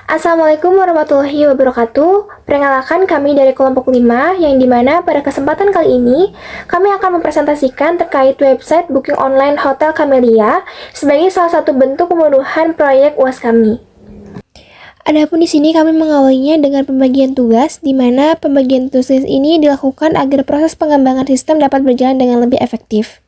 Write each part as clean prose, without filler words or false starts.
Assalamualaikum warahmatullahi wabarakatuh. Perkenalkan kami dari kelompok 5 yang dimana pada kesempatan kali ini kami akan mempresentasikan terkait website booking online Hotel Camellia sebagai salah satu bentuk pemenuhan proyek UAS kami. Adapun di sini kami mengawalinya dengan pembagian tugas, di mana pembagian tugas ini dilakukan agar proses pengembangan sistem dapat berjalan dengan lebih efektif,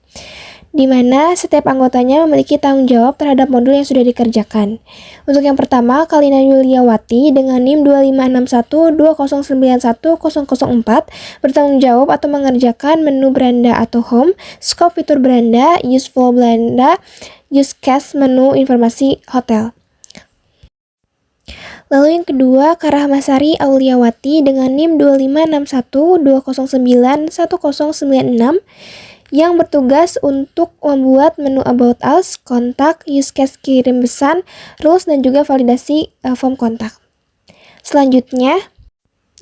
di mana setiap anggotanya memiliki tanggung jawab terhadap modul yang sudah dikerjakan. Untuk yang pertama, Kalina Yuliawati dengan NIM 256120910004 bertanggung jawab atau mengerjakan menu beranda atau home, scope fitur beranda, use flow beranda, use case menu informasi hotel. Lalu yang kedua, Karahmasari Auliawati dengan NIM 256120910096 yang bertugas untuk membuat menu About Us, kontak, use case kirim pesan, rules, dan juga validasi form kontak. Selanjutnya,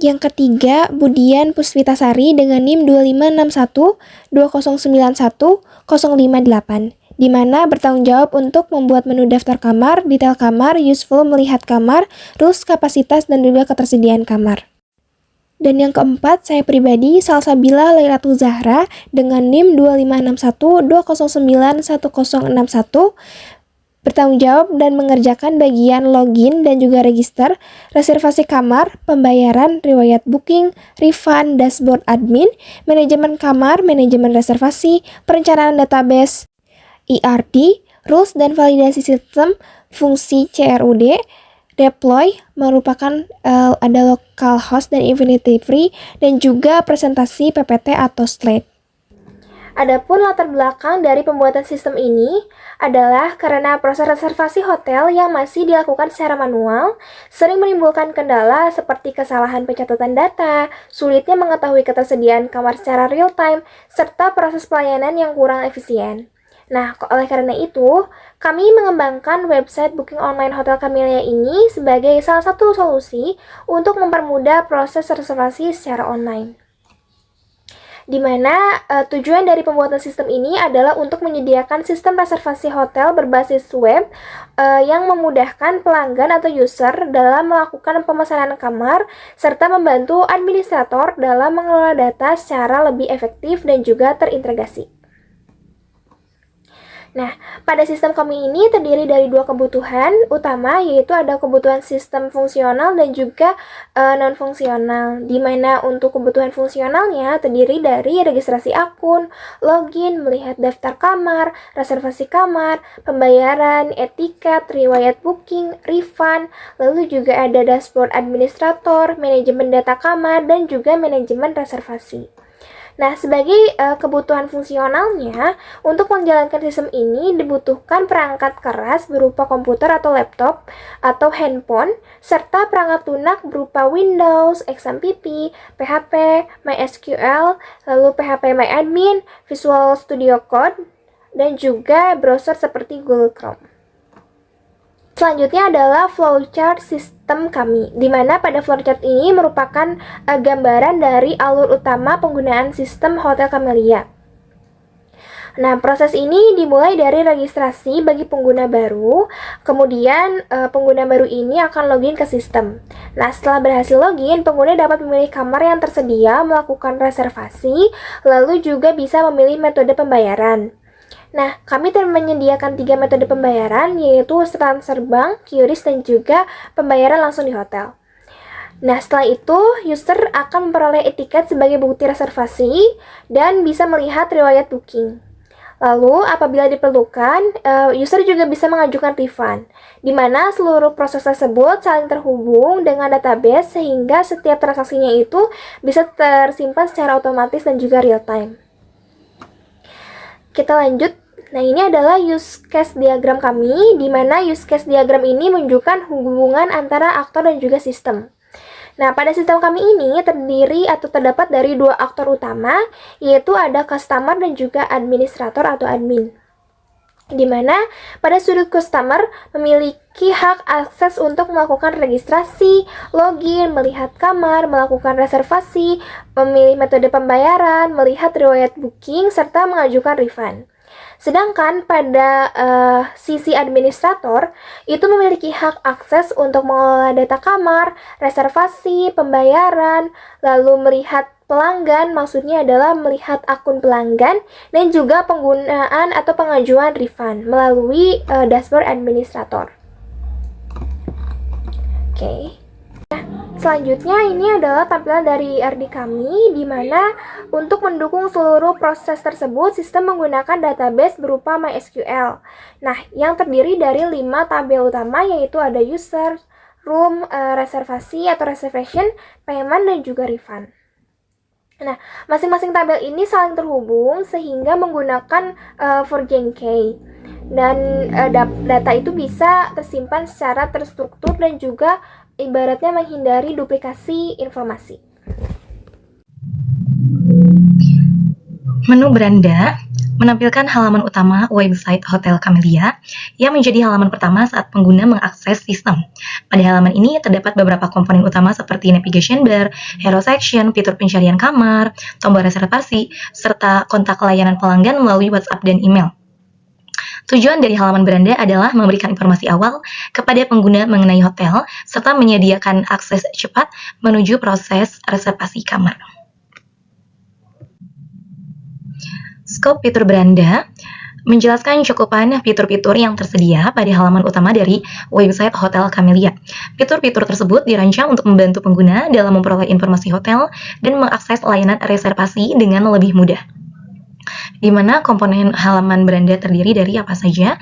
yang ketiga, Budian Puspitasari dengan NIM 256120910058, di mana bertanggung jawab untuk membuat menu daftar kamar, detail kamar, useful melihat kamar, rules, kapasitas, dan juga ketersediaan kamar. Dan yang keempat, saya pribadi, Salsabila Lailatu Zahra dengan NIM 256120910061 bertanggung jawab dan mengerjakan bagian login dan juga register, reservasi kamar, pembayaran, riwayat booking, refund, dashboard admin, manajemen kamar, manajemen reservasi, perencanaan database, ERD, rules dan validasi sistem, fungsi CRUD, deploy merupakan ada local host dan infinity free, dan juga presentasi PPT atau slide. Adapun latar belakang dari pembuatan sistem ini adalah karena proses reservasi hotel yang masih dilakukan secara manual sering menimbulkan kendala seperti kesalahan pencatatan data, sulitnya mengetahui ketersediaan kamar secara real time, serta proses pelayanan yang kurang efisien. Nah, oleh karena itu, kami mengembangkan website booking online Hotel Camellia ini sebagai salah satu solusi untuk mempermudah proses reservasi secara online. Di mana tujuan dari pembuatan sistem ini adalah untuk menyediakan sistem reservasi hotel berbasis web yang memudahkan pelanggan atau user dalam melakukan pemesanan kamar, serta membantu administrator dalam mengelola data secara lebih efektif dan juga terintegrasi. Nah, pada sistem kami ini terdiri dari dua kebutuhan utama, yaitu ada kebutuhan sistem fungsional dan juga non-fungsional, di mana untuk kebutuhan fungsionalnya terdiri dari registrasi akun, login, melihat daftar kamar, reservasi kamar, pembayaran, etiket, riwayat booking, refund, lalu juga ada dashboard administrator, manajemen data kamar, dan juga manajemen reservasi. Nah, sebagai kebutuhan fungsionalnya, untuk menjalankan sistem ini dibutuhkan perangkat keras berupa komputer atau laptop atau handphone, serta perangkat lunak berupa Windows, XMPP, PHP, MySQL, lalu PHP MyAdmin, Visual Studio Code, dan juga browser seperti Google Chrome. Selanjutnya adalah flowchart sistem kami, di mana pada flowchart ini merupakan gambaran dari alur utama penggunaan sistem Hotel Camellia. Nah, proses ini dimulai dari registrasi bagi pengguna baru, kemudian pengguna baru ini akan login ke sistem. Nah, setelah berhasil login, pengguna dapat memilih kamar yang tersedia, melakukan reservasi, lalu juga bisa memilih metode pembayaran. Nah, kami menyediakan 3 metode pembayaran, yaitu transfer bank, QRIS, dan juga pembayaran langsung di hotel. Nah, setelah itu, user akan memperoleh etiket sebagai bukti reservasi dan bisa melihat riwayat booking. Lalu, apabila diperlukan, user juga bisa mengajukan refund, di mana seluruh proses tersebut saling terhubung dengan database sehingga setiap transaksinya itu bisa tersimpan secara otomatis dan juga real time. Kita lanjut. Nah, ini adalah use case diagram kami, di mana use case diagram ini menunjukkan hubungan antara aktor dan juga sistem. Nah, pada sistem kami ini terdiri atau terdapat dari dua aktor utama, yaitu ada customer dan juga administrator atau admin. Di mana pada sudut customer memiliki hak akses untuk melakukan registrasi, login, melihat kamar, melakukan reservasi, memilih metode pembayaran, melihat riwayat booking, serta mengajukan refund. Sedangkan pada sisi administrator itu memiliki hak akses untuk mengelola data kamar, reservasi, pembayaran, lalu melihat pelanggan, maksudnya adalah melihat akun pelanggan, dan juga penggunaan atau pengajuan refund melalui dashboard administrator. Oke. Selanjutnya ini adalah tampilan dari RD kami, di mana untuk mendukung seluruh proses tersebut, sistem menggunakan database berupa MySQL. Nah, yang terdiri dari 5 tabel utama, yaitu ada user, room, reservasi atau reservation, payment, dan juga refund. Nah, masing-masing tabel ini saling terhubung sehingga menggunakan Forgen key. Dan data itu bisa tersimpan secara terstruktur dan juga ibaratnya menghindari duplikasi informasi. Menu beranda menampilkan halaman utama website Hotel Camellia yang menjadi halaman pertama saat pengguna mengakses sistem. Pada halaman ini terdapat beberapa komponen utama seperti navigation bar, hero section, fitur pencarian kamar, tombol reservasi, serta kontak layanan pelanggan melalui WhatsApp dan email. Tujuan dari halaman beranda adalah memberikan informasi awal kepada pengguna mengenai hotel, serta menyediakan akses cepat menuju proses reservasi kamar. Skop fitur beranda menjelaskan cakupan fitur-fitur yang tersedia pada halaman utama dari website Hotel Camellia. Fitur-fitur tersebut dirancang untuk membantu pengguna dalam memperoleh informasi hotel dan mengakses layanan reservasi dengan lebih mudah. Di mana komponen halaman beranda terdiri dari apa saja,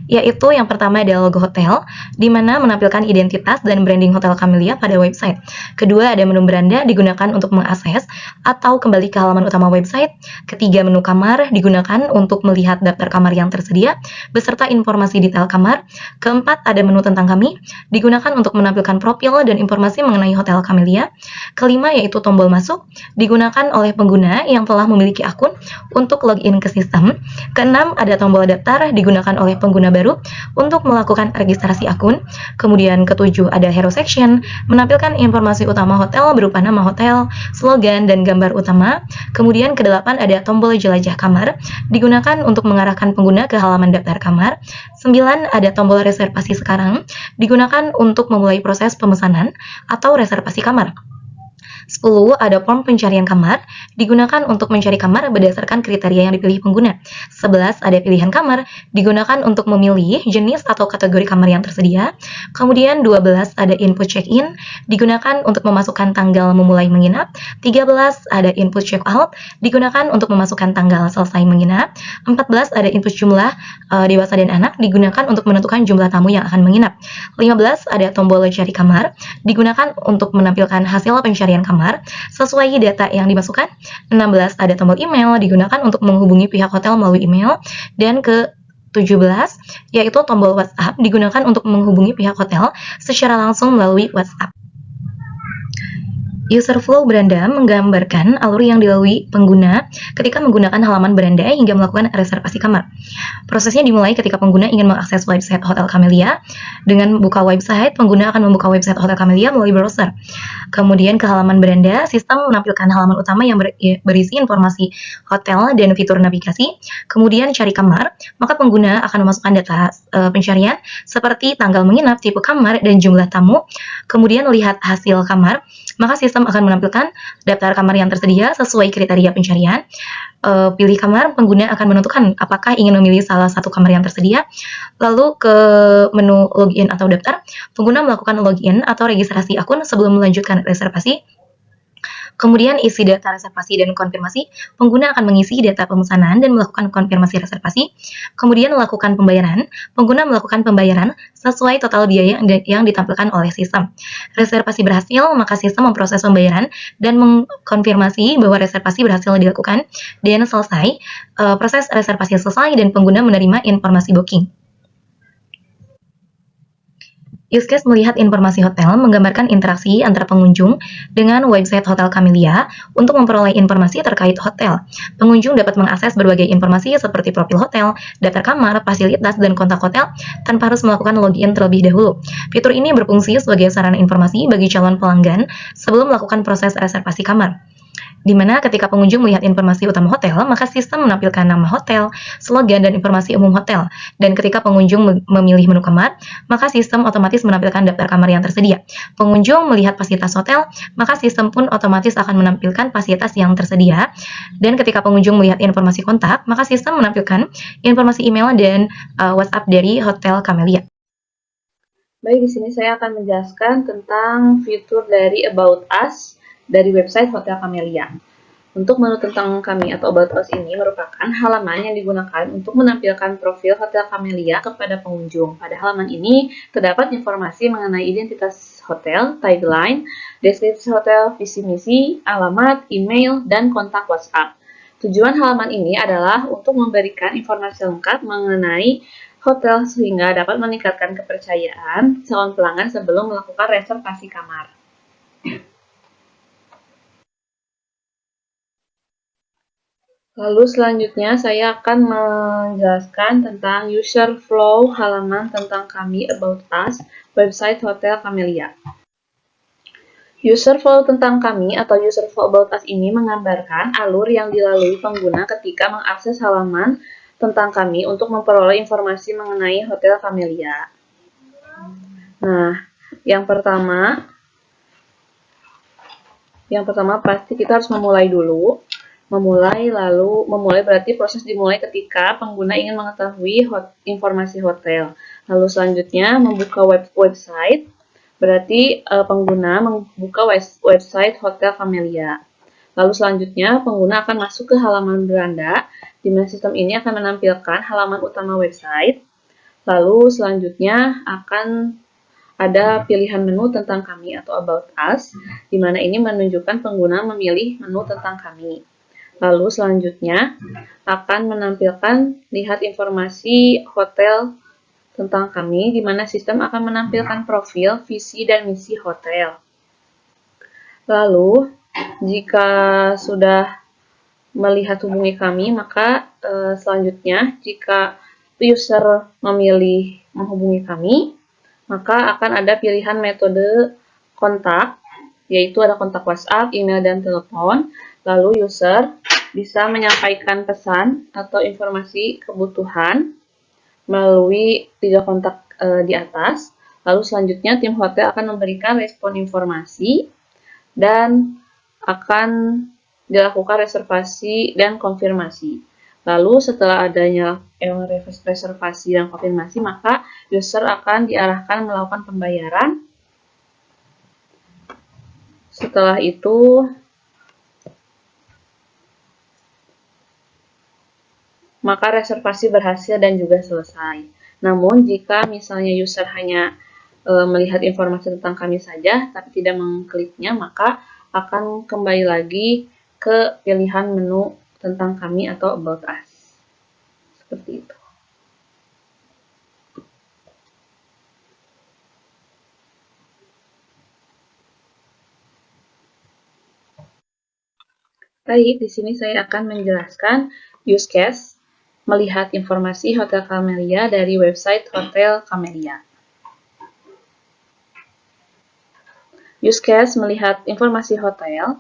yaitu yang pertama ada logo hotel, di mana menampilkan identitas dan branding Hotel Camellia pada website. Kedua, ada menu beranda digunakan untuk mengakses atau kembali ke halaman utama website. Ketiga, menu kamar digunakan untuk melihat daftar kamar yang tersedia, beserta informasi detail kamar. Keempat, ada menu tentang kami, digunakan untuk menampilkan profil dan informasi mengenai Hotel Camellia. Kelima, yaitu tombol masuk, digunakan oleh pengguna yang telah memiliki akun untuk login ke sistem. Keenam, ada tombol daftar digunakan oleh pengguna baru untuk melakukan registrasi akun. Kemudian ketujuh, ada hero section, menampilkan informasi utama hotel berupa nama hotel, slogan, dan gambar utama. Kemudian kedelapan, ada tombol jelajah kamar, digunakan untuk mengarahkan pengguna ke halaman daftar kamar. 9, ada tombol reservasi sekarang, digunakan untuk memulai proses pemesanan atau reservasi kamar. 10, ada form pencarian kamar, digunakan untuk mencari kamar berdasarkan kriteria yang dipilih pengguna. 11, ada pilihan kamar, digunakan untuk memilih jenis atau kategori kamar yang tersedia. Kemudian 12, ada input check-in, digunakan untuk memasukkan tanggal memulai menginap. 13, ada input check-out, digunakan untuk memasukkan tanggal selesai menginap. 14, ada input jumlah dewasa dan anak, digunakan untuk menentukan jumlah tamu yang akan menginap. 15, ada tombol cari kamar, digunakan untuk menampilkan hasil pencarian kamar sesuai data yang dimasukkan. 16, ada tombol email, digunakan untuk menghubungi pihak hotel melalui email. Dan ke 17, yaitu tombol WhatsApp, digunakan untuk menghubungi pihak hotel secara langsung melalui WhatsApp. User flow beranda menggambarkan alur yang dilalui pengguna ketika menggunakan halaman beranda hingga melakukan reservasi kamar. Prosesnya dimulai ketika pengguna ingin mengakses website Hotel Camellia. Dengan buka website, pengguna akan membuka website Hotel Camellia melalui browser. Kemudian ke halaman beranda, sistem menampilkan halaman utama yang berisi informasi hotel dan fitur navigasi. Kemudian cari kamar, maka pengguna akan memasukkan data pencarian seperti tanggal menginap, tipe kamar, dan jumlah tamu. Kemudian lihat hasil kamar, maka sistem akan menampilkan daftar kamar yang tersedia sesuai kriteria pencarian. Pilih kamar, pengguna akan menentukan apakah ingin memilih salah satu kamar yang tersedia. Lalu ke menu login atau daftar, pengguna melakukan login atau registrasi akun sebelum melanjutkan reservasi. Kemudian isi data reservasi dan konfirmasi, pengguna akan mengisi data pemesanan dan melakukan konfirmasi reservasi. Kemudian melakukan pembayaran, pengguna melakukan pembayaran sesuai total biaya yang ditampilkan oleh sistem. Reservasi berhasil, maka sistem memproses pembayaran dan mengkonfirmasi bahwa reservasi berhasil dilakukan. Dan selesai, proses reservasi selesai dan pengguna menerima informasi booking. Use case melihat informasi hotel menggambarkan interaksi antara pengunjung dengan website Hotel Camellia untuk memperoleh informasi terkait hotel. Pengunjung dapat mengakses berbagai informasi seperti profil hotel, daftar kamar, fasilitas, dan kontak hotel tanpa harus melakukan login terlebih dahulu. Fitur ini berfungsi sebagai sarana informasi bagi calon pelanggan sebelum melakukan proses reservasi kamar. di mana ketika pengunjung melihat informasi utama hotel, maka sistem menampilkan nama hotel, slogan, dan informasi umum hotel. Dan ketika pengunjung memilih menu kamar, maka sistem otomatis menampilkan daftar kamar yang tersedia. Pengunjung melihat fasilitas hotel, maka sistem pun otomatis akan menampilkan fasilitas yang tersedia. Dan ketika pengunjung melihat informasi kontak, maka sistem menampilkan informasi email dan WhatsApp dari Hotel Camellia. Baik, di sini saya akan menjelaskan tentang fitur dari About Us dari website Hotel Camellia. Untuk menu tentang kami atau About Us ini merupakan halaman yang digunakan untuk menampilkan profil Hotel Camellia kepada pengunjung. Pada halaman ini terdapat informasi mengenai identitas hotel, tagline, deskripsi hotel, visi misi, alamat, email, dan kontak WhatsApp. Tujuan halaman ini adalah untuk memberikan informasi lengkap mengenai hotel sehingga dapat meningkatkan kepercayaan calon pelanggan sebelum melakukan reservasi kamar. Lalu selanjutnya saya akan menjelaskan tentang user flow halaman tentang kami About Us, website Hotel Camellia. User flow tentang kami atau user flow About Us ini menggambarkan alur yang dilalui pengguna ketika mengakses halaman tentang kami untuk memperoleh informasi mengenai Hotel Camellia. Nah, yang pertama pasti kita harus memulai dulu. Memulai berarti proses dimulai ketika pengguna ingin mengetahui informasi hotel. Lalu selanjutnya membuka website, berarti pengguna membuka website Hotel Camellia. Lalu selanjutnya pengguna akan masuk ke halaman beranda, di mana sistem ini akan menampilkan halaman utama website. Lalu selanjutnya akan ada pilihan menu tentang kami atau About Us, di mana ini menunjukkan pengguna memilih menu tentang kami. Lalu selanjutnya akan menampilkan lihat informasi hotel tentang kami, di mana sistem akan menampilkan profil, visi, dan misi hotel. Lalu, jika sudah melihat hubungi kami, maka selanjutnya jika user memilih menghubungi kami, maka akan ada pilihan metode kontak, yaitu ada kontak WhatsApp, email, dan telepon. Lalu user bisa menyampaikan pesan atau informasi kebutuhan melalui 3 kontak di atas. Lalu selanjutnya tim hotel akan memberikan respon informasi dan akan dilakukan reservasi dan konfirmasi. Lalu setelah adanya reservasi dan konfirmasi, maka user akan diarahkan melakukan pembayaran. Setelah itu, maka reservasi berhasil dan juga selesai. Namun, jika misalnya user hanya melihat informasi tentang kami saja, tapi tidak mengkliknya, maka akan kembali lagi ke pilihan menu tentang kami atau About Us. Seperti itu. Baik, di sini saya akan menjelaskan use case melihat informasi Hotel Camellia dari website Hotel Camellia. Use case melihat informasi hotel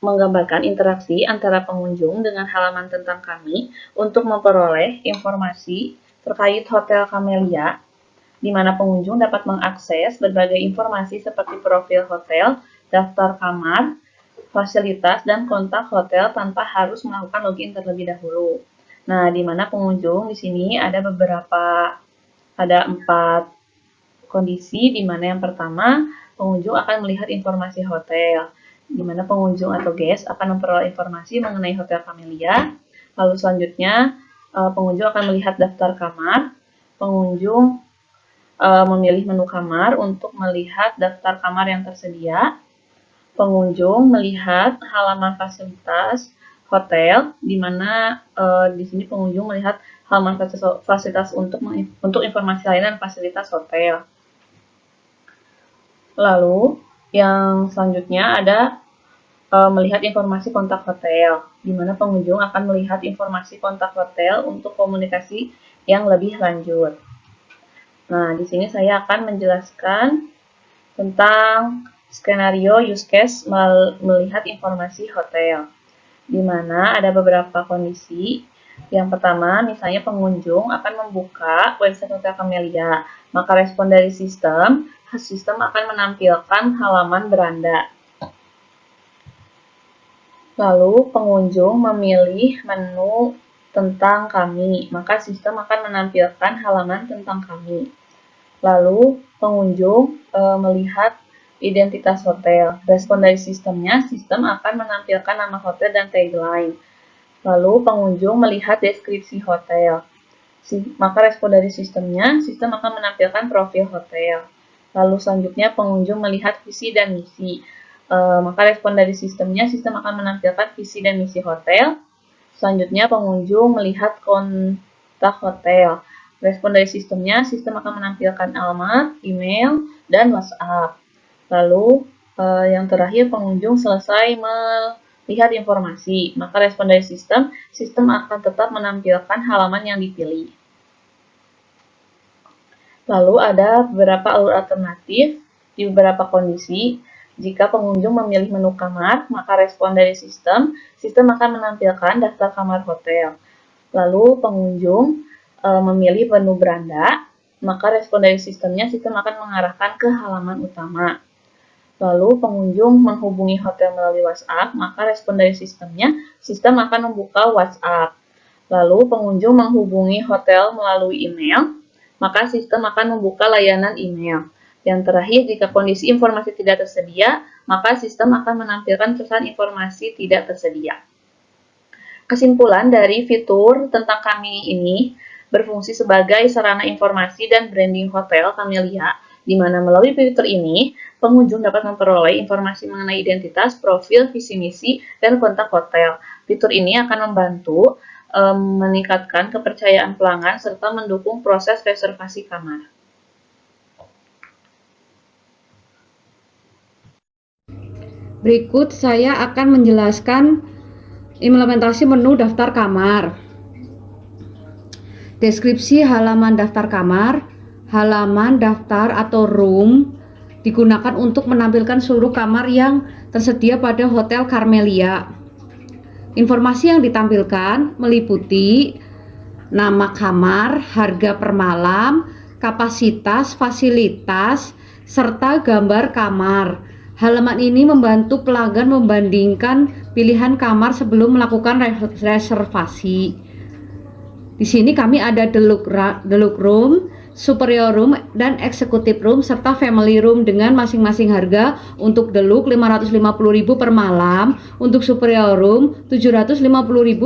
menggambarkan interaksi antara pengunjung dengan halaman tentang kami untuk memperoleh informasi terkait Hotel Camellia, di mana pengunjung dapat mengakses berbagai informasi seperti profil hotel, daftar kamar, fasilitas, dan kontak hotel tanpa harus melakukan login terlebih dahulu. Nah, di mana pengunjung di sini ada 4 kondisi, di mana yang pertama, pengunjung akan melihat informasi hotel, di mana pengunjung atau guest akan memperoleh informasi mengenai Hotel Camellia. Lalu selanjutnya, pengunjung akan melihat daftar kamar. Pengunjung memilih menu kamar untuk melihat daftar kamar yang tersedia. Pengunjung melihat halaman fasilitas hotel, di mana di sini pengunjung melihat halaman fasilitas untuk informasi lain dan fasilitas hotel. Lalu, yang selanjutnya ada melihat informasi kontak hotel, di mana pengunjung akan melihat informasi kontak hotel untuk komunikasi yang lebih lanjut. Nah, di sini saya akan menjelaskan tentang Skenario use case melihat informasi hotel, di mana ada beberapa kondisi. Yang pertama, misalnya pengunjung akan membuka website Hotel Camellia, maka respon dari sistem akan menampilkan halaman beranda. Lalu pengunjung memilih menu tentang kami, maka sistem akan menampilkan halaman tentang kami. Lalu pengunjung melihat identitas hotel. Respon dari sistemnya, sistem akan menampilkan nama hotel dan tagline. Lalu pengunjung melihat deskripsi hotel. Maka respon dari sistemnya, sistem akan menampilkan profil hotel. Lalu selanjutnya pengunjung melihat visi dan misi. Maka respon dari sistemnya, sistem akan menampilkan visi dan misi hotel. Selanjutnya pengunjung melihat kontak hotel. Respon dari sistemnya, sistem akan menampilkan alamat, email, dan WhatsApp. Lalu yang terakhir pengunjung selesai melihat informasi. Maka respon dari sistem akan tetap menampilkan halaman yang dipilih. Lalu ada beberapa alur alternatif di beberapa kondisi. Jika pengunjung memilih menu kamar, maka respon dari sistem akan menampilkan daftar kamar hotel. Lalu pengunjung memilih menu beranda, maka respon dari sistemnya, sistem akan mengarahkan ke halaman utama. Lalu pengunjung menghubungi hotel melalui WhatsApp, maka respon dari sistemnya, sistem akan membuka WhatsApp. Lalu pengunjung menghubungi hotel melalui email, maka sistem akan membuka layanan email. Yang terakhir, jika kondisi informasi tidak tersedia, maka sistem akan menampilkan pesan informasi tidak tersedia. Kesimpulan dari fitur tentang kami ini berfungsi sebagai sarana informasi dan branding hotel Camellia, di mana melalui fitur ini, pengunjung dapat memperoleh informasi mengenai identitas, profil, visi misi, dan kontak hotel. Fitur ini akan membantu meningkatkan kepercayaan pelanggan serta mendukung proses reservasi kamar. Berikut saya akan menjelaskan implementasi menu daftar kamar. Deskripsi halaman daftar kamar. Halaman daftar atau room digunakan untuk menampilkan seluruh kamar yang tersedia pada Hotel Camellia. Informasi yang ditampilkan meliputi nama kamar, harga per malam, kapasitas, fasilitas, serta gambar kamar. Halaman ini membantu pelanggan membandingkan pilihan kamar sebelum melakukan reservasi. Di sini kami ada deluxe room, superior room, dan executive room serta family room dengan masing-masing harga. Untuk deluxe 550.000 per malam, untuk superior room 750.000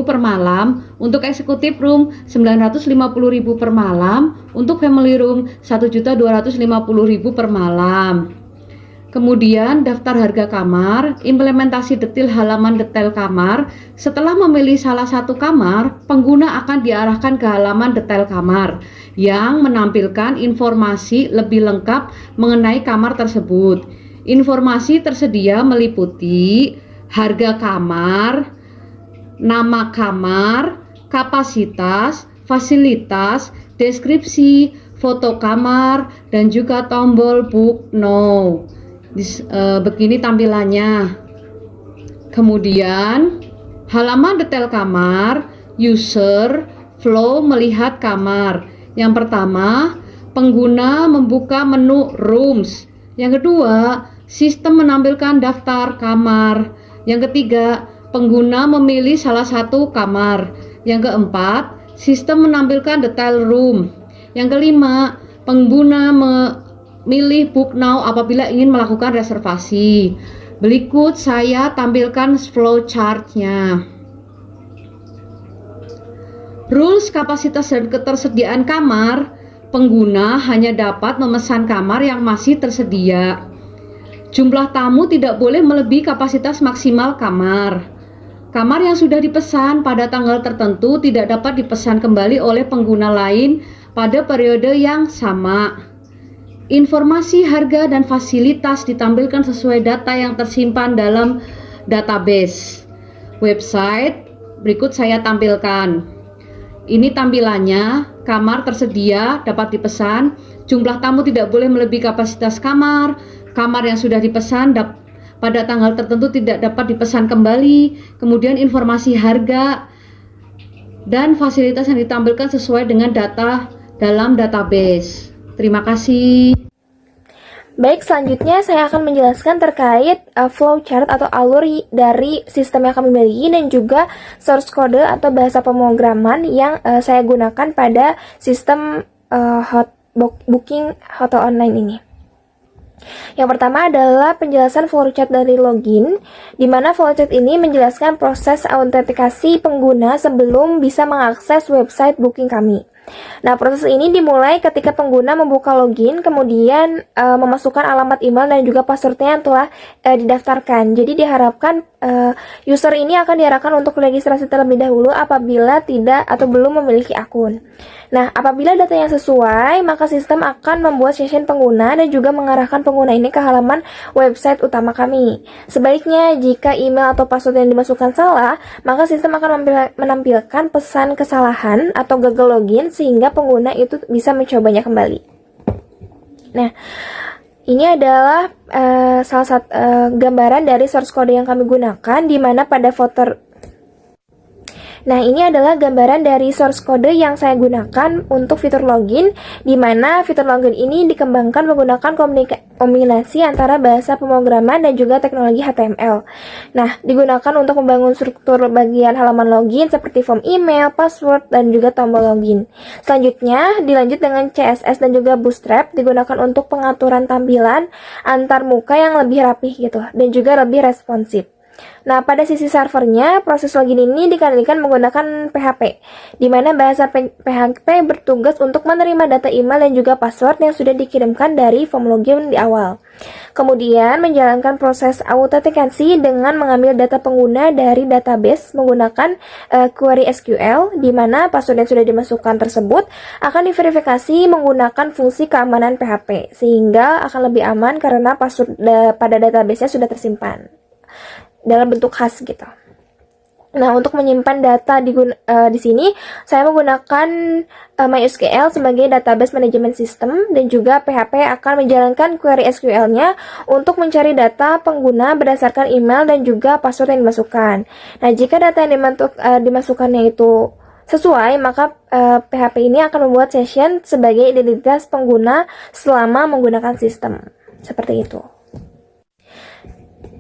per malam, untuk executive room 950.000 per malam, untuk family room 1.250.000 per malam. Kemudian daftar harga kamar, implementasi detail halaman detail kamar. Setelah memilih salah satu kamar, pengguna akan diarahkan ke halaman detail kamar yang menampilkan informasi lebih lengkap mengenai kamar tersebut. Informasi tersedia meliputi harga kamar, nama kamar, kapasitas, fasilitas, deskripsi, foto kamar, dan juga tombol book now. Begini tampilannya. Kemudian halaman detail kamar, user, flow melihat kamar. Yang pertama, pengguna membuka menu rooms. Yang kedua, sistem menampilkan daftar kamar. Yang ketiga, pengguna memilih salah satu kamar. Yang keempat, sistem menampilkan detail room. Yang kelima, pengguna memilih book now apabila ingin melakukan reservasi. Berikut saya tampilkan flow chart-nya. Rules kapasitas dan ketersediaan kamar. Pengguna hanya dapat memesan kamar yang masih tersedia. Jumlah tamu tidak boleh melebihi kapasitas maksimal kamar. Kamar yang sudah dipesan pada tanggal tertentu tidak dapat dipesan kembali oleh pengguna lain pada periode yang sama. Informasi harga dan fasilitas ditampilkan sesuai data yang tersimpan dalam database. Website berikut saya tampilkan. Ini tampilannya, kamar tersedia dapat dipesan, jumlah tamu tidak boleh melebihi kapasitas kamar, kamar yang sudah dipesan pada tanggal tertentu tidak dapat dipesan kembali, kemudian informasi harga dan fasilitas yang ditampilkan sesuai dengan data dalam database. Terima kasih. Baik, selanjutnya saya akan menjelaskan terkait flowchart atau alur dari sistem yang kami miliki dan juga source code atau bahasa pemrograman yang saya gunakan pada sistem booking hotel online ini. Yang pertama adalah penjelasan flowchart dari login, di mana flowchart ini menjelaskan proses autentikasi pengguna sebelum bisa mengakses website booking kami. Nah, proses ini dimulai ketika pengguna membuka login, kemudian memasukkan alamat email dan juga passwordnya yang telah didaftarkan. Jadi diharapkan user ini akan diarahkan untuk registrasi terlebih dahulu apabila tidak atau belum memiliki akun. Nah, apabila datanya sesuai, maka sistem akan membuat session pengguna dan juga mengarahkan pengguna ini ke halaman website utama kami. Sebaliknya, jika email atau password yang dimasukkan salah, maka sistem akan menampilkan pesan kesalahan atau gagal login sehingga pengguna itu bisa mencobanya kembali. Nah, ini adalah salah satu gambaran dari source code yang kami gunakan, di mana pada Nah, ini adalah gambaran dari source code yang saya gunakan untuk fitur login, di mana fitur login ini dikembangkan menggunakan kombinasi antara bahasa pemrograman dan juga teknologi HTML. Nah, digunakan untuk membangun struktur bagian halaman login seperti form email, password, dan juga tombol login. Selanjutnya, dilanjut dengan CSS dan juga Bootstrap, digunakan untuk pengaturan tampilan antar muka yang lebih rapih gitu, dan juga lebih responsif. Nah, pada sisi servernya, proses login ini dikendalikan menggunakan PHP, di mana bahasa PHP bertugas untuk menerima data email dan juga password yang sudah dikirimkan dari form login di awal. Kemudian, menjalankan proses autentikasi dengan mengambil data pengguna dari database menggunakan query SQL, di mana password yang sudah dimasukkan tersebut akan diverifikasi menggunakan fungsi keamanan PHP, sehingga akan lebih aman karena password pada database-nya sudah tersimpan dalam bentuk khas gitu. Nah, untuk menyimpan data di sini saya menggunakan MySQL sebagai database management system, dan juga PHP akan menjalankan query SQL-nya untuk mencari data pengguna berdasarkan email dan juga password yang dimasukkan. Nah, jika data yang dimasukkannya itu sesuai, maka PHP ini akan membuat session sebagai identitas pengguna selama menggunakan sistem. Seperti itu.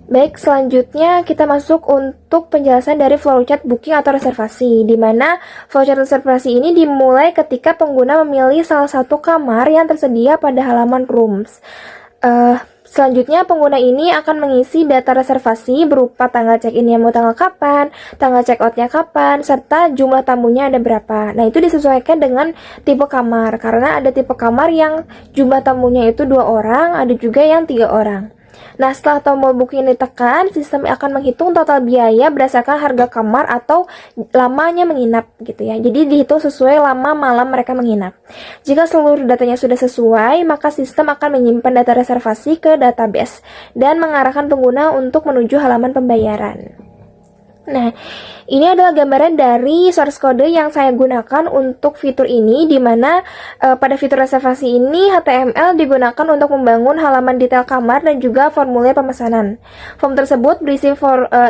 Baik, selanjutnya kita masuk untuk penjelasan dari flowchart booking atau reservasi, di mana flowchart reservasi ini dimulai ketika pengguna memilih salah satu kamar yang tersedia pada halaman rooms. Selanjutnya, pengguna ini akan mengisi data reservasi berupa tanggal check-in-nya mau tanggal kapan, tanggal check-out-nya kapan, serta jumlah tamunya ada berapa. Nah, itu disesuaikan dengan tipe kamar, karena ada tipe kamar yang jumlah tamunya itu 2 orang, ada juga yang 3 orang. Nah, setelah tombol booking ditekan, sistem akan menghitung total biaya berdasarkan harga kamar atau lamanya menginap gitu ya. Jadi dihitung sesuai lama malam mereka menginap. Jika seluruh datanya sudah sesuai, maka sistem akan menyimpan data reservasi ke database dan mengarahkan pengguna untuk menuju halaman pembayaran. Nah, ini adalah gambaran dari source code yang saya gunakan untuk fitur ini, di mana pada fitur reservasi ini HTML digunakan untuk membangun halaman detail kamar dan juga formulir pemesanan. Form tersebut berisi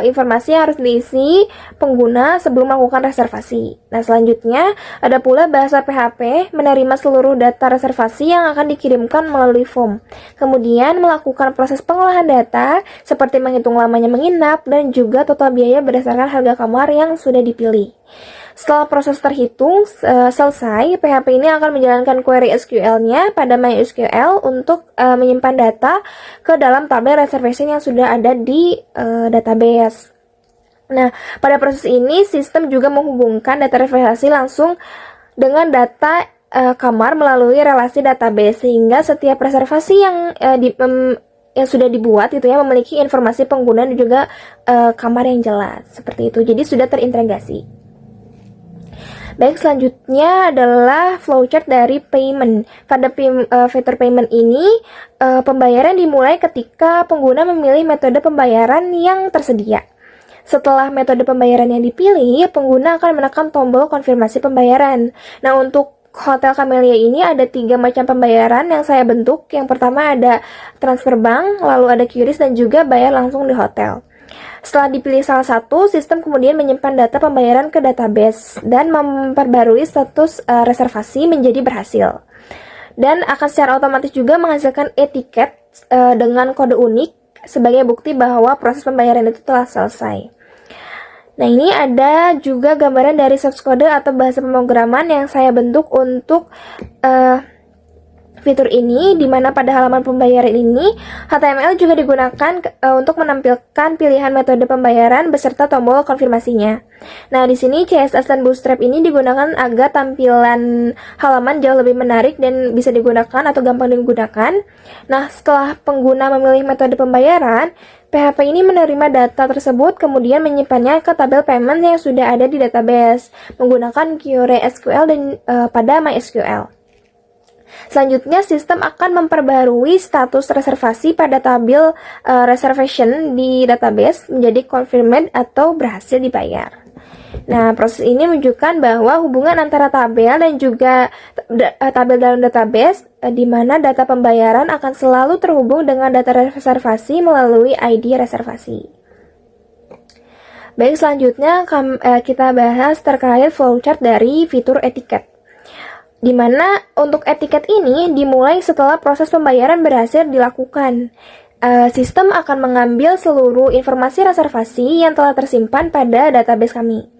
informasi yang harus diisi pengguna sebelum melakukan reservasi. Nah, selanjutnya ada pula bahasa PHP menerima seluruh data reservasi yang akan dikirimkan melalui form. Kemudian melakukan proses pengolahan data seperti menghitung lamanya menginap dan juga total biaya berdasarkan harga kamar yang sudah dipilih. Setelah proses terhitung selesai, PHP ini akan menjalankan query SQL-nya pada MySQL untuk menyimpan data ke dalam tabel reservation yang sudah ada di database. Nah, pada proses ini sistem juga menghubungkan data reservasi langsung dengan data kamar melalui relasi database, sehingga setiap reservasi yang sudah dibuat itu ya memiliki informasi pengguna dan juga kamar yang jelas seperti itu. Jadi sudah terintegrasi. Baik, selanjutnya adalah flowchart dari payment. Pada fitur payment ini pembayaran dimulai ketika pengguna memilih metode pembayaran yang tersedia. Setelah metode pembayaran yang dipilih, pengguna akan menekan tombol konfirmasi pembayaran. Nah, untuk Hotel Camellia ini ada 3 macam pembayaran yang saya bentuk. Yang pertama ada transfer bank, lalu ada QRIS, dan juga bayar langsung di hotel. Setelah dipilih salah satu, sistem kemudian menyimpan data pembayaran ke database dan memperbarui status reservasi menjadi berhasil. Dan akan secara otomatis juga menghasilkan e-tiket dengan kode unik sebagai bukti bahwa proses pembayaran itu telah selesai. Nah, ini ada juga gambaran dari source code atau bahasa pemrograman yang saya bentuk untuk fitur ini, di mana pada halaman pembayaran ini HTML juga digunakan untuk menampilkan pilihan metode pembayaran beserta tombol konfirmasinya. Nah, di sini CSS dan Bootstrap ini digunakan agar tampilan halaman jauh lebih menarik dan bisa digunakan atau gampang digunakan. Nah, setelah pengguna memilih metode pembayaran, PHP ini menerima data tersebut kemudian menyimpannya ke tabel payment yang sudah ada di database menggunakan query SQL dan pada MySQL. Selanjutnya, sistem akan memperbarui status reservasi pada tabel reservation di database menjadi confirmed atau berhasil dibayar. Nah, proses ini menunjukkan bahwa hubungan antara tabel dan juga tabel dalam database di mana data pembayaran akan selalu terhubung dengan data reservasi melalui ID reservasi. Baik, selanjutnya kita bahas terkait flowchart dari fitur etiket. Di mana untuk etiket ini dimulai setelah proses pembayaran berhasil dilakukan. Sistem akan mengambil seluruh informasi reservasi yang telah tersimpan pada database kami.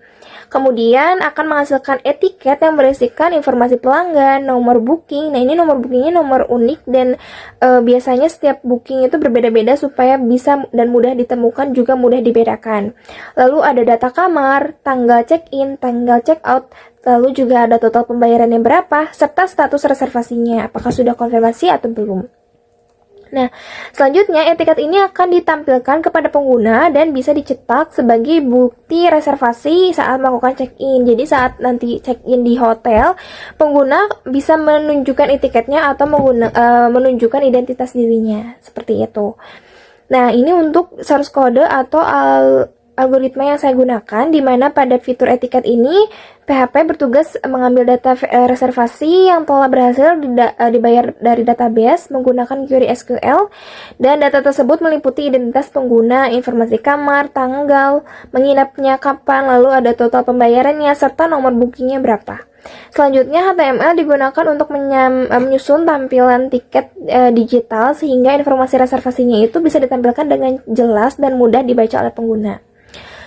Kemudian akan menghasilkan etiket yang berisikan informasi pelanggan, nomor booking. Nah, ini nomor bookingnya nomor unik dan biasanya setiap booking itu berbeda-beda supaya bisa dan mudah ditemukan juga mudah dibedakan. Lalu ada data kamar, tanggal check-in, tanggal check-out, lalu juga ada total pembayarannya berapa, serta status reservasinya, apakah sudah konfirmasi atau belum. Nah, selanjutnya etiket ini akan ditampilkan kepada pengguna dan bisa dicetak sebagai bukti reservasi saat melakukan check-in. Jadi saat nanti check-in di hotel, pengguna bisa menunjukkan etiketnya atau menunjukkan identitas dirinya, seperti itu. Nah, ini untuk source code atau algoritma yang saya gunakan, di mana pada fitur etiket ini PHP bertugas mengambil data reservasi yang telah berhasil dibayar dari database menggunakan query SQL, dan data tersebut meliputi identitas pengguna, informasi kamar, tanggal, menginapnya kapan, lalu ada total pembayarannya, serta nomor bookingnya berapa. Selanjutnya, HTML digunakan untuk menyusun tampilan tiket digital sehingga informasi reservasinya itu bisa ditampilkan dengan jelas dan mudah dibaca oleh pengguna.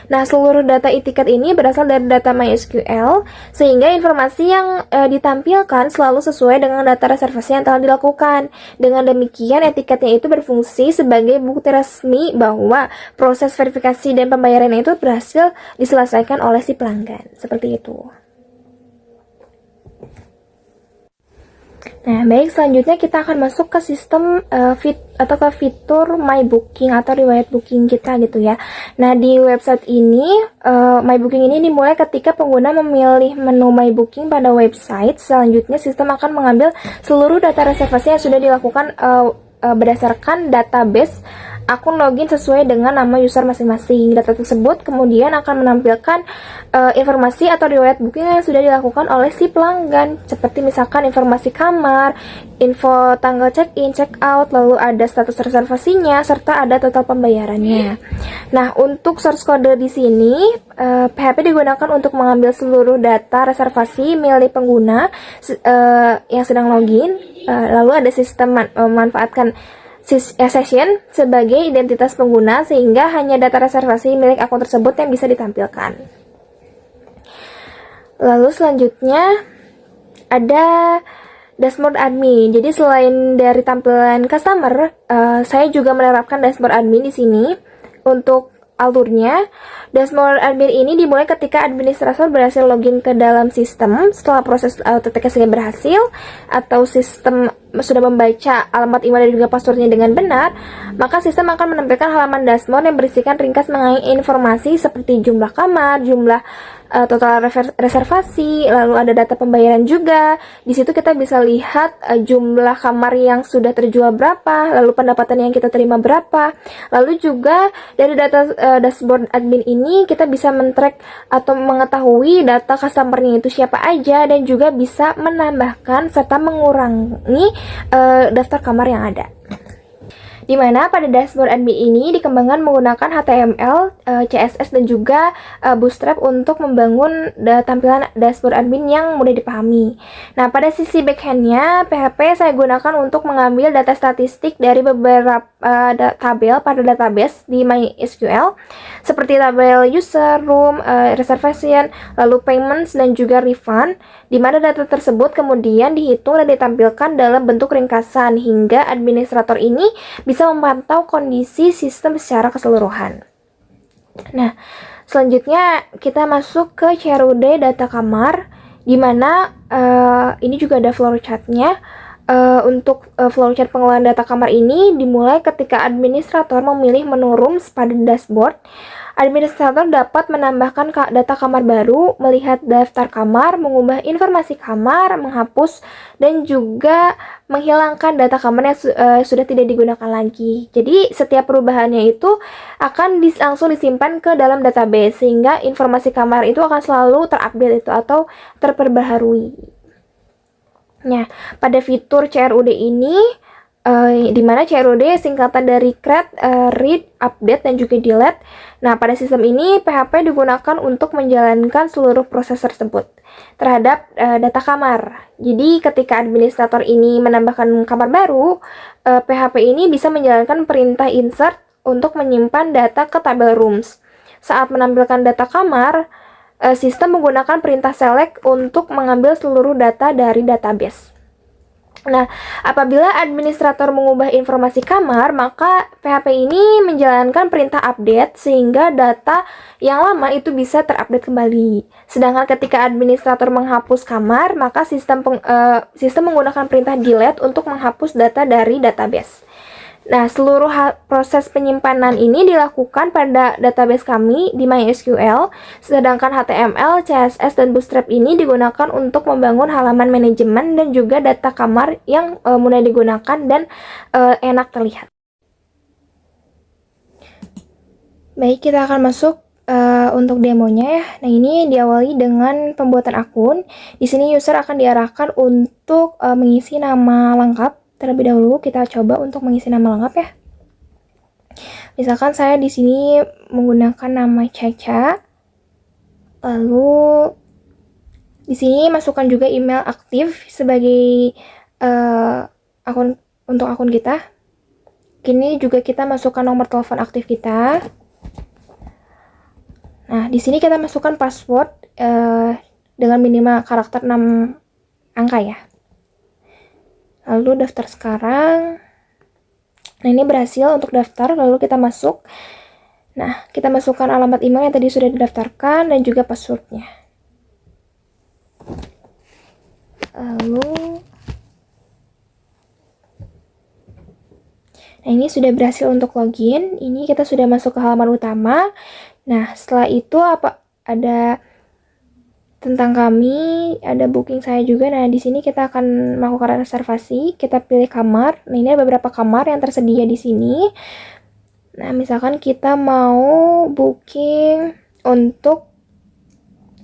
Nah, seluruh data etiket ini berasal dari data MySQL, sehingga informasi yang ditampilkan selalu sesuai dengan data reservasi yang telah dilakukan. Dengan demikian, etiketnya itu berfungsi sebagai bukti resmi bahwa proses verifikasi dan pembayaran itu berhasil diselesaikan oleh si pelanggan. Seperti itu. Nah, baik, selanjutnya kita akan masuk ke sistem ke fitur My Booking atau riwayat booking kita gitu ya. Nah, di website ini My Booking ini dimulai ketika pengguna memilih menu My Booking pada website. Selanjutnya sistem akan mengambil seluruh data reservasi yang sudah dilakukan berdasarkan database akun login sesuai dengan nama user masing-masing. Data tersebut kemudian akan menampilkan informasi atau riwayat booking yang sudah dilakukan oleh si pelanggan, seperti misalkan informasi kamar, info tanggal check-in, check-out, lalu ada status reservasinya, serta ada total pembayarannya. Nah, untuk source code di sini, PHP digunakan untuk mengambil seluruh data reservasi milik pengguna yang sedang login, lalu ada sistem memanfaatkan session sebagai identitas pengguna sehingga hanya data reservasi milik akun tersebut yang bisa ditampilkan. Lalu selanjutnya ada dashboard admin. Jadi selain dari tampilan customer, saya juga menerapkan dashboard admin di sini. Untuk alurnya, dashboard admin ini dimulai ketika administrator berhasil login ke dalam sistem setelah proses authentication berhasil, atau sistem sudah membaca alamat email dan juga passwordnya dengan benar, maka sistem akan menampilkan halaman dashboard yang berisikan ringkas mengenai informasi seperti jumlah kamar, jumlah total reservasi, lalu ada data pembayaran juga. Di situ kita bisa lihat jumlah kamar yang sudah terjual berapa, lalu pendapatan yang kita terima berapa. Lalu juga dari data dashboard admin ini kita bisa men-track atau mengetahui data customer-nya itu siapa aja, dan juga bisa menambahkan serta mengurangi daftar kamar yang ada. Di mana pada dashboard admin ini dikembangkan menggunakan HTML, CSS, dan juga Bootstrap untuk membangun tampilan dashboard admin yang mudah dipahami. Nah, pada sisi backend-nya, PHP saya gunakan untuk mengambil data statistik dari beberapa tabel pada database di MySQL, seperti tabel user, room, reservation, lalu payments, dan juga refund, di mana data tersebut kemudian dihitung dan ditampilkan dalam bentuk ringkasan hingga administrator ini bisa memantau kondisi sistem secara keseluruhan. Nah, selanjutnya kita masuk ke CRUD data kamar, di mana ini juga ada flowchart-nya. Untuk flowchart pengelolaan data kamar ini dimulai ketika administrator memilih menu rooms pada dashboard. Administrator dapat menambahkan data kamar baru, melihat daftar kamar, mengubah informasi kamar, menghapus, dan juga menghilangkan data kamar yang sudah tidak digunakan lagi. Jadi setiap perubahannya itu akan langsung disimpan ke dalam database, sehingga informasi kamar itu akan selalu terupdate itu atau terperbaharui. Nah, pada fitur CRUD ini, di mana CRUD singkatan dari create, read, update, dan juga delete. Nah, pada sistem ini PHP digunakan untuk menjalankan seluruh proses tersebut terhadap data kamar. Jadi ketika administrator ini menambahkan kamar baru, PHP ini bisa menjalankan perintah insert untuk menyimpan data ke tabel rooms. Saat menampilkan data kamar, sistem menggunakan perintah select untuk mengambil seluruh data dari database. Nah, apabila administrator mengubah informasi kamar, maka PHP ini menjalankan perintah update sehingga data yang lama itu bisa terupdate kembali. Sedangkan ketika administrator menghapus kamar, maka sistem menggunakan perintah delete untuk menghapus data dari database. Nah, seluruh proses penyimpanan ini dilakukan pada database kami di MySQL, sedangkan HTML, CSS, dan Bootstrap ini digunakan untuk membangun halaman manajemen dan juga data kamar yang mudah digunakan dan enak terlihat. Baik, kita akan masuk untuk demonya ya. Nah, ini diawali dengan pembuatan akun. Di sini user akan diarahkan untuk mengisi nama lengkap. Terlebih dahulu kita coba untuk mengisi nama lengkap ya. Misalkan saya di sini menggunakan nama Caca. Lalu di sini masukkan juga email aktif sebagai akun kita. Kini juga kita masukkan nomor telepon aktif kita. Nah, di sini kita masukkan password dengan minimal karakter 6 angka ya. Lalu daftar sekarang. Nah, ini berhasil untuk daftar, lalu kita masuk. Nah, kita masukkan alamat email yang tadi sudah didaftarkan dan juga passwordnya. Lalu, nah ini sudah berhasil untuk login. Ini kita sudah masuk ke halaman utama. Nah, setelah itu ada tentang kami, ada booking saya juga. Nah, di sini kita akan melakukan reservasi. Kita pilih kamar. Nah, ini ada beberapa kamar yang tersedia di sini. Nah, misalkan kita mau booking untuk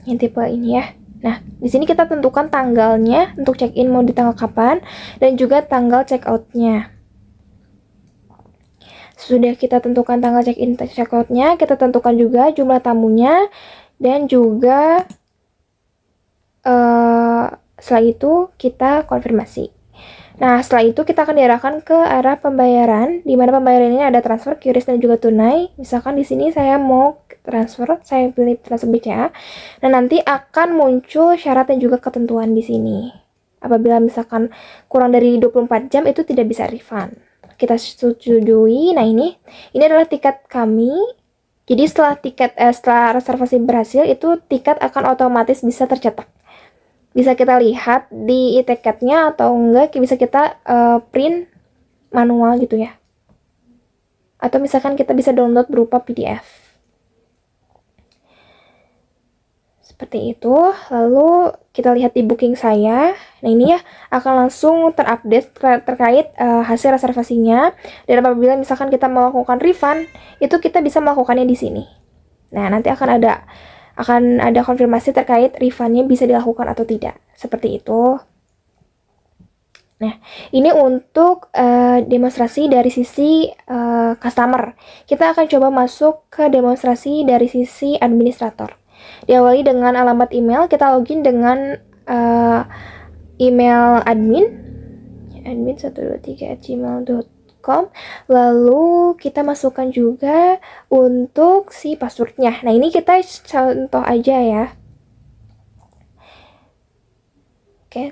yang tipe ini ya. Nah, di sini kita tentukan tanggalnya untuk check-in mau di tanggal kapan dan juga tanggal check-out-nya. Sudah kita tentukan tanggal check-in check-out-nya, kita tentukan juga jumlah tamunya dan juga setelah itu kita konfirmasi. Nah, setelah itu kita akan diarahkan ke arah pembayaran, di mana pembayaran ini ada transfer, QRIS, dan juga tunai. Misalkan di sini saya mau transfer, saya pilih transfer BCA. Nah, nanti akan muncul syarat dan juga ketentuan di sini. Apabila misalkan kurang dari 24 jam itu tidak bisa refund. Kita setujui. Nah, ini adalah tiket kami. Jadi setelah reservasi berhasil, itu tiket akan otomatis bisa tercetak. bisa kita lihat di e-ticketnya atau enggak bisa kita print manual gitu ya. Atau misalkan kita bisa download berupa PDF. Seperti itu. Lalu kita lihat di booking saya. Nah, ini ya akan langsung terupdate terkait hasil reservasinya. Dan apabila misalkan kita melakukan refund, itu kita bisa melakukannya di sini. Nah, nanti akan ada konfirmasi terkait refundnya bisa dilakukan atau tidak. Seperti itu. Nah, ini untuk demonstrasi dari sisi customer. Kita akan coba masuk ke demonstrasi dari sisi administrator. Diawali dengan alamat email, kita login dengan email admin123@gmail.com. Lalu kita masukkan juga untuk si passwordnya. Nah, ini kita contoh aja ya. Oke.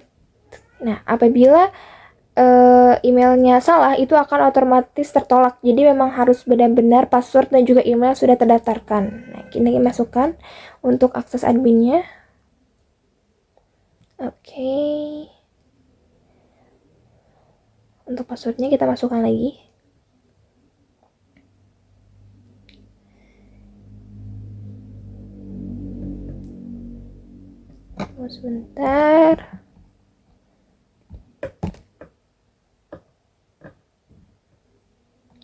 Nah, apabila emailnya salah, itu akan otomatis tertolak. Jadi memang harus benar-benar password dan juga email sudah terdaftarkan. Nah, ini masukkan untuk akses adminnya. Oke. Untuk passwordnya kita masukkan lagi. Tunggu sebentar.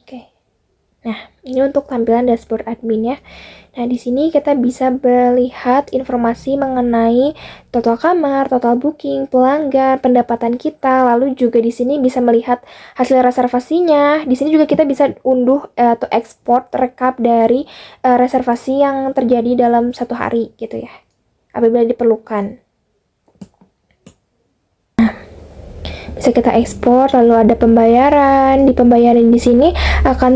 Oke. Nah, ini untuk tampilan dashboard admin ya. Nah, di sini kita bisa melihat informasi mengenai total kamar, total booking, pelanggan, pendapatan kita, lalu juga di sini bisa melihat hasil reservasinya. Di sini juga kita bisa unduh atau ekspor rekap dari reservasi yang terjadi dalam satu hari gitu ya, apabila diperlukan. Bisa kita ekspor, lalu ada pembayaran. Di pembayaran di sini akan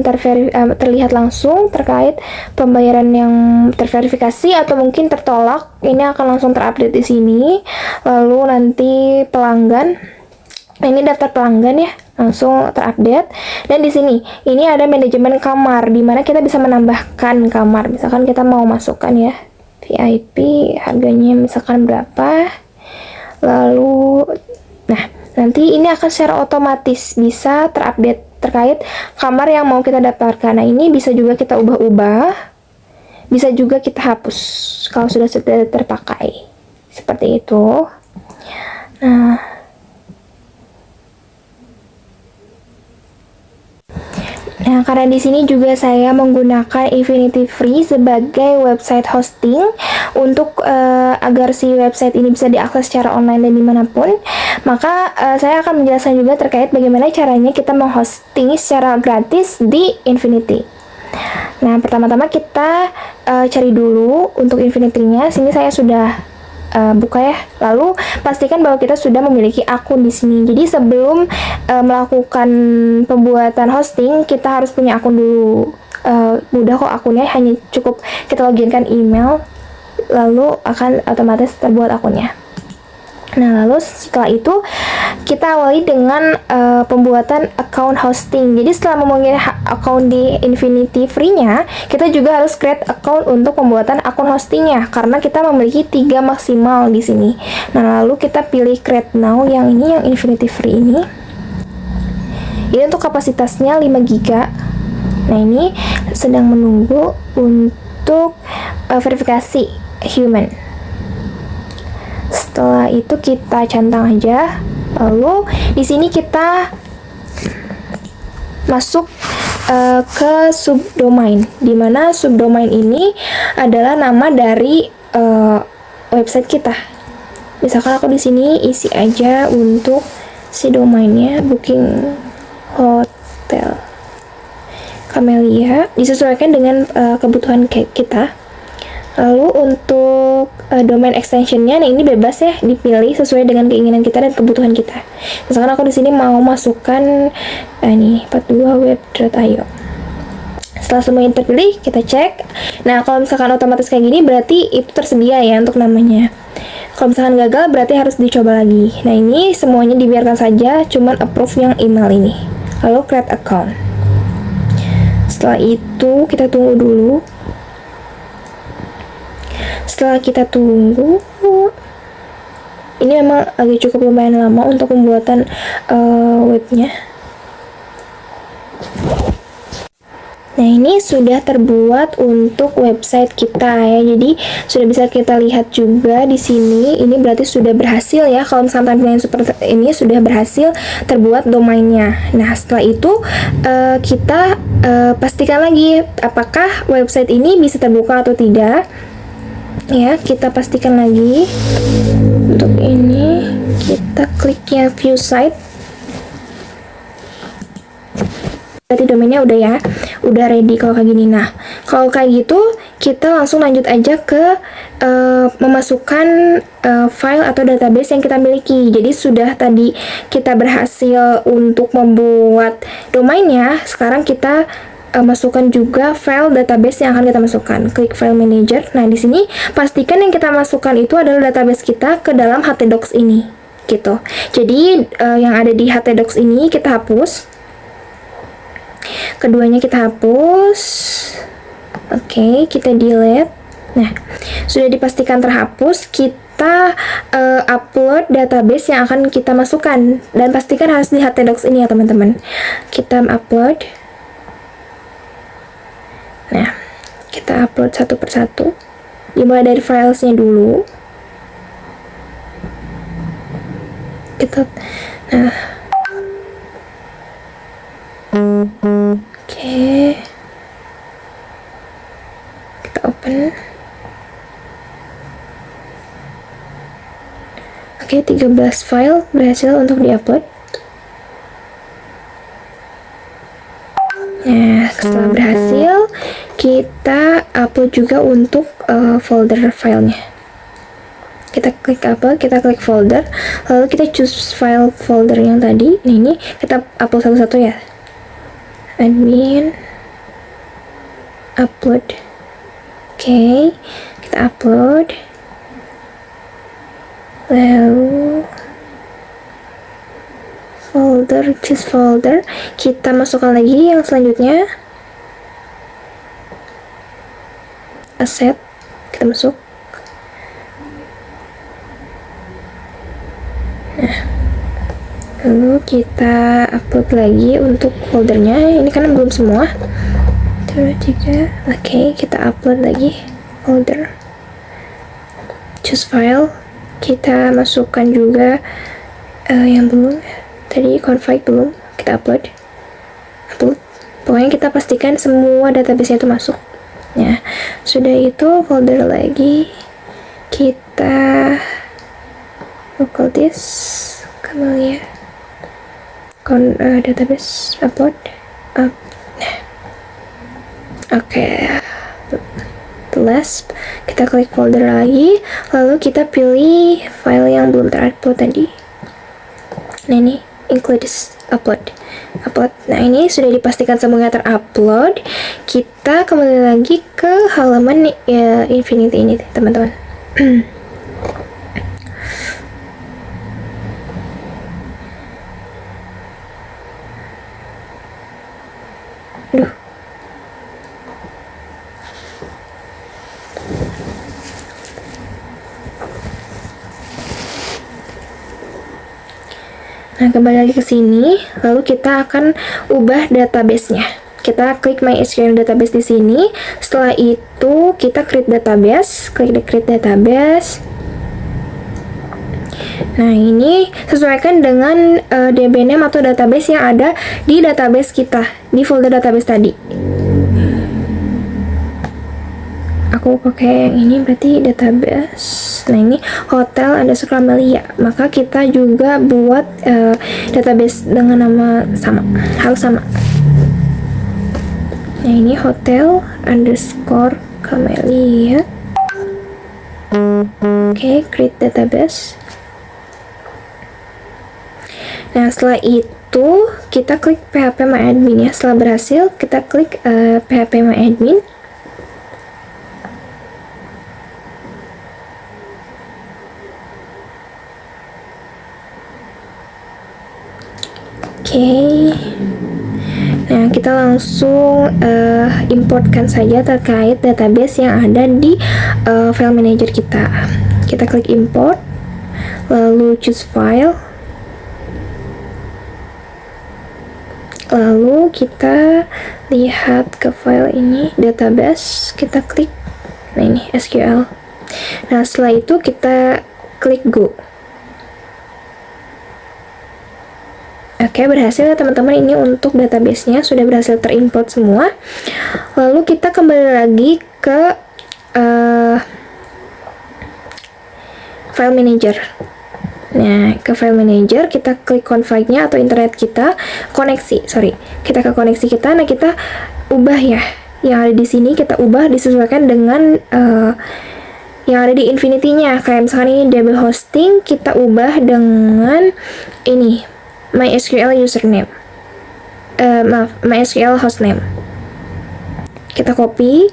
terlihat langsung terkait pembayaran yang terverifikasi atau mungkin tertolak. Ini akan langsung terupdate di sini. Lalu nanti pelanggan. Nah, ini daftar pelanggan ya, langsung terupdate. Dan di sini ini ada manajemen kamar, di mana kita bisa menambahkan kamar. Misalkan kita mau masukkan ya VIP, harganya misalkan berapa. Lalu, nah, nanti ini akan secara otomatis bisa terupdate terkait kamar yang mau kita daftarkan. Nah, ini bisa juga kita ubah-ubah, bisa juga kita hapus kalau sudah terpakai. Seperti itu. Nah, karena di sini juga saya menggunakan Infinity Free sebagai website hosting untuk agar si website ini bisa diakses secara online dan dimanapun, maka saya akan menjelaskan juga terkait bagaimana caranya kita menghosting secara gratis di Infinity. Nah, pertama-tama kita cari dulu untuk Infinity-nya. Sini saya sudah buka ya. Lalu pastikan bahwa kita sudah memiliki akun di sini. Jadi sebelum melakukan pembuatan hosting, kita harus punya akun dulu. Mudah kok akunnya, hanya cukup kita loginkan email, lalu akan otomatis terbuat akunnya. Nah, lalu setelah itu kita awali dengan pembuatan account hosting. Jadi setelah memiliki account di Infinity Free-nya, kita juga harus create account untuk pembuatan akun hostingnya, karena kita memiliki 3 maksimal di sini. Nah, lalu kita pilih create now yang ini, yang Infinity Free ini. Ini untuk kapasitasnya 5 GB. Nah, ini sedang menunggu untuk verifikasi human. Setelah itu kita centang aja. Lalu di sini kita masuk ke subdomain, di mana subdomain ini adalah nama dari website kita. Misalkan aku di sini isi aja untuk si domainnya booking hotel Camellia, disesuaikan dengan kebutuhan kita. Lalu untuk domain extensionnya, nah ini bebas ya, dipilih sesuai dengan keinginan kita dan kebutuhan kita. Misalkan aku di sini mau masukkan ini 42web.io. Setelah semuanya terpilih, kita cek. Nah, kalau misalkan otomatis kayak gini, berarti itu tersedia ya untuk namanya. Kalau misalkan gagal, berarti harus dicoba lagi. Nah, ini semuanya dibiarkan saja, cuman approve yang email ini. Lalu create account. Setelah itu, kita tunggu dulu. Setelah kita tunggu, Ini memang agak cukup lumayan lama untuk pembuatan webnya. Nah, ini sudah terbuat untuk website kita ya. Jadi sudah bisa kita lihat juga di sini. Ini berarti sudah berhasil ya. Kalau misalnya tampilan seperti ini sudah berhasil terbuat domainnya. Nah, setelah itu kita pastikan lagi apakah website ini bisa terbuka atau tidak. Ya, kita pastikan lagi. Untuk ini kita klik yang view site. Berarti domainnya udah ready kalau kayak gini. Nah, kalau kayak gitu kita langsung lanjut aja ke memasukkan file atau database yang kita miliki. Jadi sudah tadi kita berhasil untuk membuat domainnya, sekarang kita masukkan juga file database yang akan kita masukkan. Klik file manager. Nah, di sini pastikan yang kita masukkan itu adalah database kita ke dalam htdocs ini gitu. Jadi yang ada di htdocs ini kita hapus. Keduanya kita hapus. Oke, kita delete. Nah, sudah dipastikan terhapus, kita upload database yang akan kita masukkan, dan pastikan harus di htdocs ini ya teman-teman. Kita upload. Nah, kita upload satu persatu. Dimulai dari filesnya dulu. Oke, kita open. Oke, 13 file berhasil untuk diupload. Nah, setelah berhasil, kita upload juga untuk folder filenya. Kita klik upload, kita klik folder, lalu kita choose file folder yang tadi. Nah, ini kita upload satu-satu ya. Admin upload. Oke, kita upload, lalu folder, choose folder, kita masukkan lagi yang selanjutnya, asset, kita masuk. Nah, lalu kita upload lagi untuk foldernya. Ini kan belum semua. 3. Oke, kita upload lagi folder. Choose file. Kita masukkan juga yang belum. Tadi config belum. Kita upload. Pokoknya kita pastikan semua database itu masuk. Ya, sudah itu folder lagi. Kita local disk Camellia. Database upload. Oke, last kita klik folder lagi, lalu kita pilih file yang belum terupload tadi. Nah, ini include this upload. Nah, ini sudah dipastikan semuanya terupload. Kita kembali lagi ke halaman Infinity ini teman-teman. Nah, kembali lagi ke sini, lalu kita akan ubah database-nya. Kita klik MySQL database di sini. Setelah itu kita create database, klik di create database. Nah, ini sesuaikan dengan DB name atau database yang ada di database kita, di folder database tadi. Aku pakai yang ini, berarti database. Nah, ini hotel underscore Camellia. Maka kita juga buat database dengan nama sama, harus sama. Nah, ini hotel underscore Camellia. Oke, create database. Nah, setelah itu kita klik phpMyAdmin ya. Setelah berhasil, kita klik phpMyAdmin. Oke. Nah, kita langsung importkan saja terkait database yang ada di file manager kita. Kita klik import, lalu choose file, lalu kita lihat ke file ini, database, kita klik, nah ini SQL. Nah setelah itu kita klik go. Oke, berhasil ya teman-teman, ini untuk database-nya sudah berhasil terimport semua. Lalu kita kembali lagi ke file manager. Nah, ke file manager kita klik config-nya atau internet kita, kita ke koneksi kita. Nah, kita ubah ya, yang ada di sini kita ubah disesuaikan dengan yang ada di Infinity-nya. Kayak misalkan ini DB hosting, kita ubah dengan ini MySQL username, MySQL hostname. Kita copy,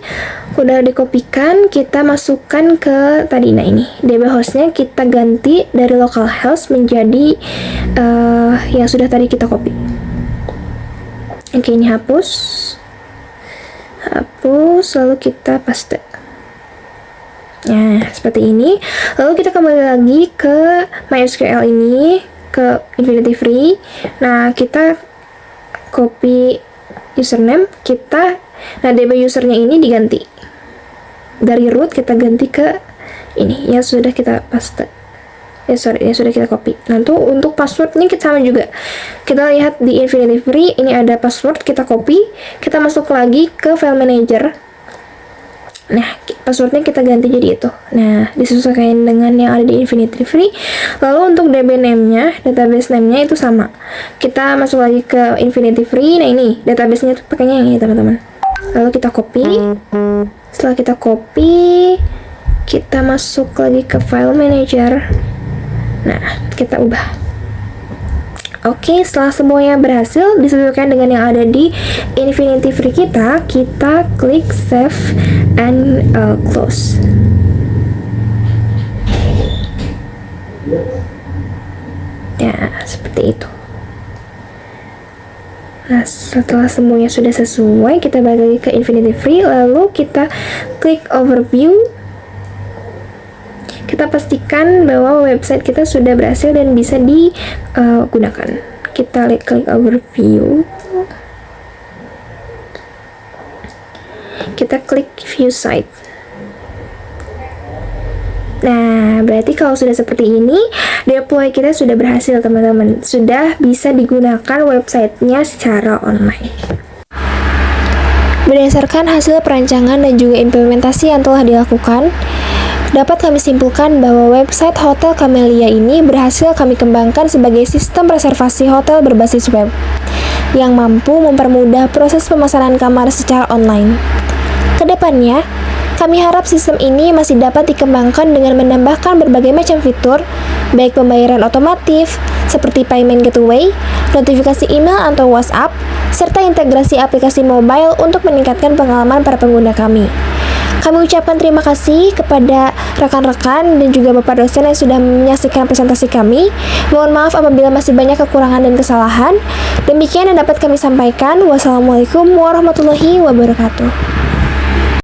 udah dikopikan, kita masukkan ke tadi. Nah ini DB hostnya kita ganti dari localhost menjadi yang sudah tadi kita copy. Oke, ini hapus, lalu kita paste. Nah seperti ini. Lalu kita kembali lagi ke MySQL ini, ke Infinity Free. Nah kita copy username kita, nah DB usernya ini diganti dari root, kita ganti ke ini yang sudah kita paste, yang sudah kita copy. Nah untuk passwordnya kita sama juga, kita lihat di Infinity Free ini ada password, kita copy, kita masuk lagi ke file manager. Nah, passwordnya kita ganti jadi itu. Nah, disesuaikan dengan yang ada di Infinity Free. Lalu untuk DB name-nya, database name-nya itu sama. Kita masuk lagi ke Infinity Free. Nah, ini database-nya itu pakainya yang ini, teman-teman. Lalu kita copy. Setelah kita copy, kita masuk lagi ke file manager. Nah, kita ubah. Oke, setelah semuanya berhasil disesuaikan dengan yang ada di Infinity Free kita klik save and close. Ya, seperti itu. Nah, setelah semuanya sudah sesuai, kita balik lagi ke Infinity Free, lalu kita klik overview. Kita pastikan bahwa website kita sudah berhasil dan bisa digunakan. Kita klik overview. Kita klik view site. Nah, berarti kalau sudah seperti ini, deploy kita sudah berhasil, teman-teman. Sudah bisa digunakan websitenya secara online. Berdasarkan hasil perancangan dan juga implementasi yang telah dilakukan, dapat kami simpulkan bahwa website Hotel Camellia ini berhasil kami kembangkan sebagai sistem reservasi hotel berbasis web yang mampu mempermudah proses pemesanan kamar secara online. Kedepannya, kami harap sistem ini masih dapat dikembangkan dengan menambahkan berbagai macam fitur, baik pembayaran otomatis seperti payment gateway, notifikasi email atau WhatsApp, serta integrasi aplikasi mobile untuk meningkatkan pengalaman para pengguna kami. Kami ucapkan terima kasih kepada rekan-rekan dan juga Bapak dosen yang sudah menyaksikan presentasi kami. Mohon maaf apabila masih banyak kekurangan dan kesalahan. Demikian yang dapat kami sampaikan. Wassalamualaikum warahmatullahi wabarakatuh.